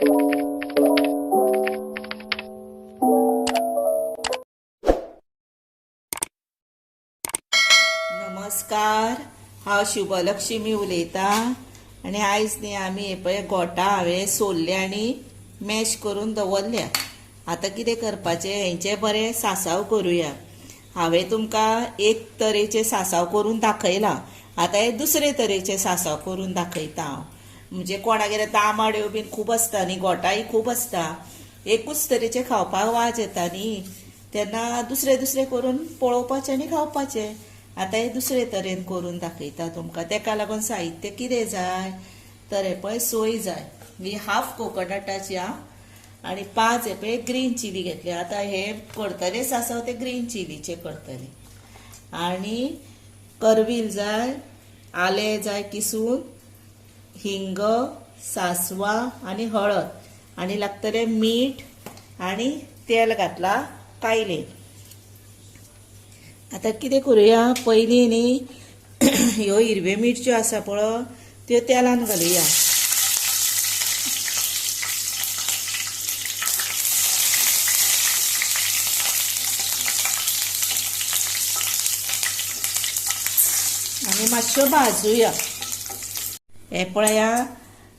नमस्कार, हांव शुभलक्ष्मी उलयतां आनी आयज न्ही आमी हे पळय गोठा हांवें सोलले आनी मॅश करून दवरल्या. आतां कितें करपाचें, हेंचे बरें सासव करुया. हांवें तुमकां एक तरेचे सासव करून दाखयला. आतां हे दुसरे तरेचे सासव करून दाखयता हांव. म्हणजे कोणागेर दामाड्यो बीन खूब आसता न्ही, गोठाय खूब आसता, एकूच तरेचे खावपाक वाज येता न्ही, तेन्ना दुसरे दुसरे करून पळोवपाचें आनी खावपाचें. आतां हे दुसरे तरेन करून दाखयता तुमकां. तेका लागून साहित्य कितें जाय तर हे पळय सोय जाय, ही हाफ कोकोनटाची आनी 5 हे पळय ग्रीन चिली घेतले. आतां हे करतले सासव ते ग्रीन चिलीचे करतले. आनी करवील जाय, आलें जाय किसून, हिंग, सासवां आनी हळद, आनी लागतलें मीठ आनी तेल घातला कायले. आतां कितें करुया, पयलीं न्ही ह्यो हिरव्यो मिरच्यो आसा पळय त्यो तेलान घालुया. आनी मातश्यो भाजुया. हे पळया,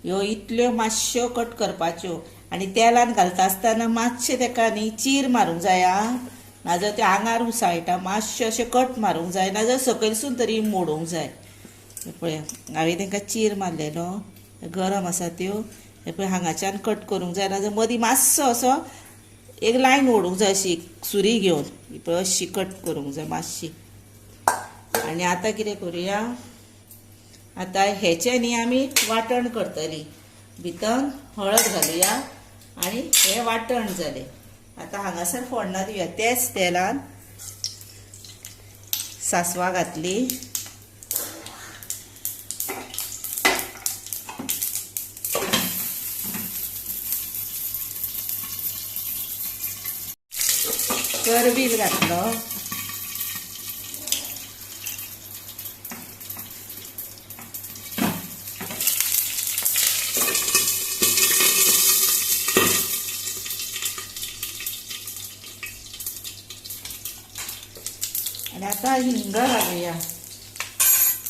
ह्यो इतल्यो मातश्यो कट करपाच्यो आनी तेलान घालता आसतना मातशें तेका न्ही चीर मारूंक जाय. नाजाल्यार ते आंगार उसाळटा, मातशें अशें कट मारूंक जाय, नाजाल्यार सकयलसून तरी मोडूंक जाय. हे पळया, हांवें तांकां चीर मारलेलो, गरम आसा त्यो. हे पळय हांगाच्यान कट करूंक जाय, नाजाल्यार मदीं मातसो असो एक लायन ओडूंक जाय, अशी सुरी घेवन ही पळय अशी कट करूंक जाय मातशी. आनी आतां कितें करुया, आतां हेचें न्ही आमी वांटण करतलीं. भितर हळद घालुया आनी हें वांटण जालें. आतां हांगासर फोडणां दिवया. तेच तेलान सासवां घातली, करवील घातलो, आनी आतां हिंग घालुया.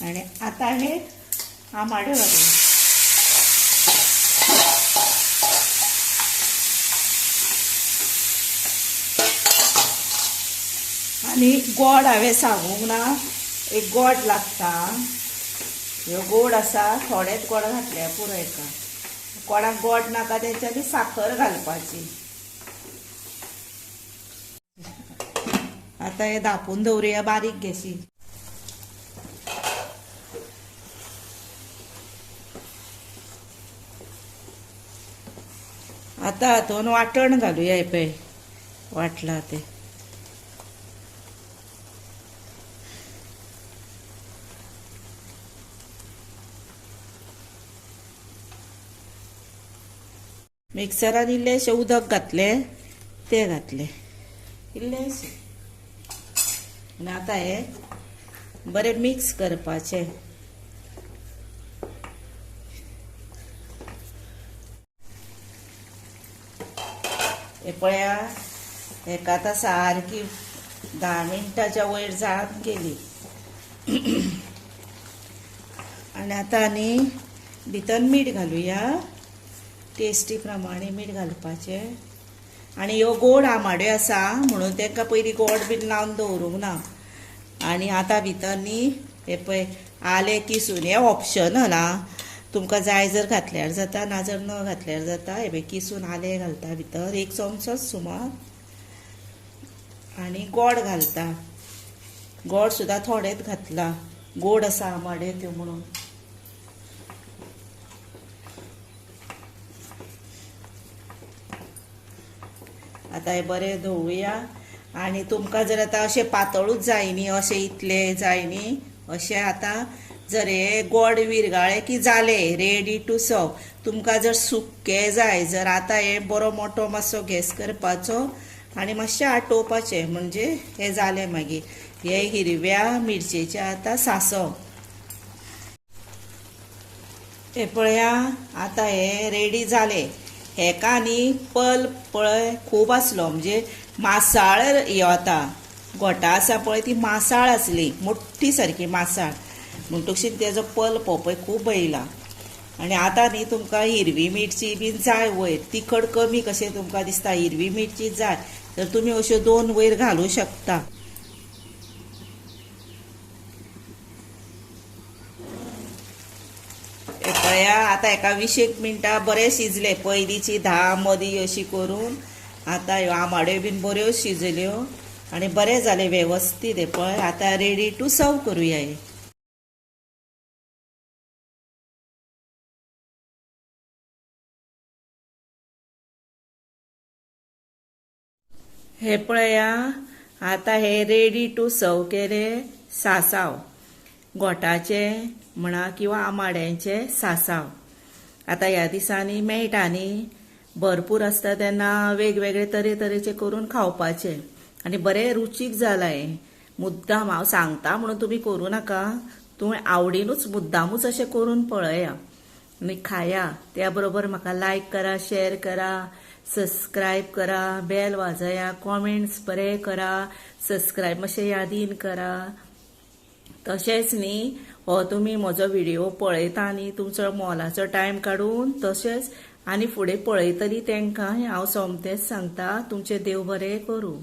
आनी आतां हे आमाड्यो घालुया. आनी गोड हांवें सांगूंक ना, एक गोड लागता. ह्यो गोड आसा, थोडेच गोड घातल्या पुरो हेका. कोणाक गोड नाका तेंच्यांनी साखर घालपाची. आतां हे धांपून दवरुया बारीक गॅसीर. आतां हातून वांटण घालुया. हे पळय वाटलां तें. मिक्सरान इल्लेशें उदक घातलें, तें घातलें इल्लेशें. आनी आतां हें बरें मिक्स करपाचें. हे पळया, हेका आतां सारकी 10 मिनटाच्या वयर जाळत गेली. आनी आतां न्ही भितर मीठ घालुया, टेस्टी प्रमाणे मीठ घालपाचें. आनी ह्यो गोड आमाड्यो आसा म्हणून तांकां पयलीं गोड बीन लावन दवरूंक ना. आनी आतां भितर न्ही हे पळय आलें किसून, हें ऑप्शनल तुमकां जाय जर घातल्यार जाता, नाजाल्यार न घातल्यार जाता. हे पळय किसून आलें घालता भितर, 1 चमचोच सुमार. आनी गोड घालता. गोड सुद्दां थोडेंच घातला, गोड आसा आमाड्यो त्यो म्हणून. आतां हे बरें धवळुया. आनी तुमकां जर आतां अशें पातळूच जाय न्ही, अशें इतलें जाय न्ही, अशें आतां जर हे गोड विरगाळे की जाले, रेडी टू सर्व. तुमकां जर सुक्कें जाय जर आतां हे बरो मोठो मातसो गॅस करपाचो आनी मातशें आटोवपाचें, म्हणजे हें जालें. मागीर हे हिरव्या मिरचेचें आतां सासव. हे पळया, आतां हे रेडी जालें. हेका न्ही पल्प पळय खूब आसलो म्हणजे मासाळ हे वता गोटा आसा पळय ती मासाळ आसली मोठी सारकी मासाळ म्हणटकशीच तेजो पल्प हो पळय खूब येयला आनी आतां न्ही तुमकां हिरवी मिरची बीन जाय वयर तिखट कमी कशें तुमकां दिसता हिरवी मिरची जाय तर तुमी अश्यो 2 वयर घालूं शकता पळया आतां हेका 20 मिनटां बरें शिजले पयलींची 10 मदीं अशी करून आतां ह्यो आमाड्यो बीन बऱ्यो शिजल्यो आनी बरें जालें वेवस्थीत हे पळय आतां रेडी टू सर्व करूया हे हे पळया आतां हे रेडी टू सर्व केले सासाव गोठाचे म्हणा किंवा आमाड्यांचे सासाव आतां ह्या दिसांनी मेळटा न्ही भरपूर आसता तेन्ना वेगवेगळे तरेचे करून खावपाचे आनी बरें रुचीक जाला हें मुद्दाम हांव सांगता म्हणून तुमी करूं नाका तुवें आवडीनूच मुद्दामूच अशें करून पळया आनी खाया त्या बरोबर म्हाका लायक करा शेअर करा सबस्क्रायब करा बेल वाजया कॉमेंट्स बरें करा सबस्क्रायब मातशें यादीन करा तशेंच न्ही हो तुमी म्हजो व्हिडिओ पळयता न्ही तुमचो मोलाचो टायम काडून तशेंच आनी फुडें पळयतली तांकां हांव सोमतेंच सांगता तुमचें देव बरें करूं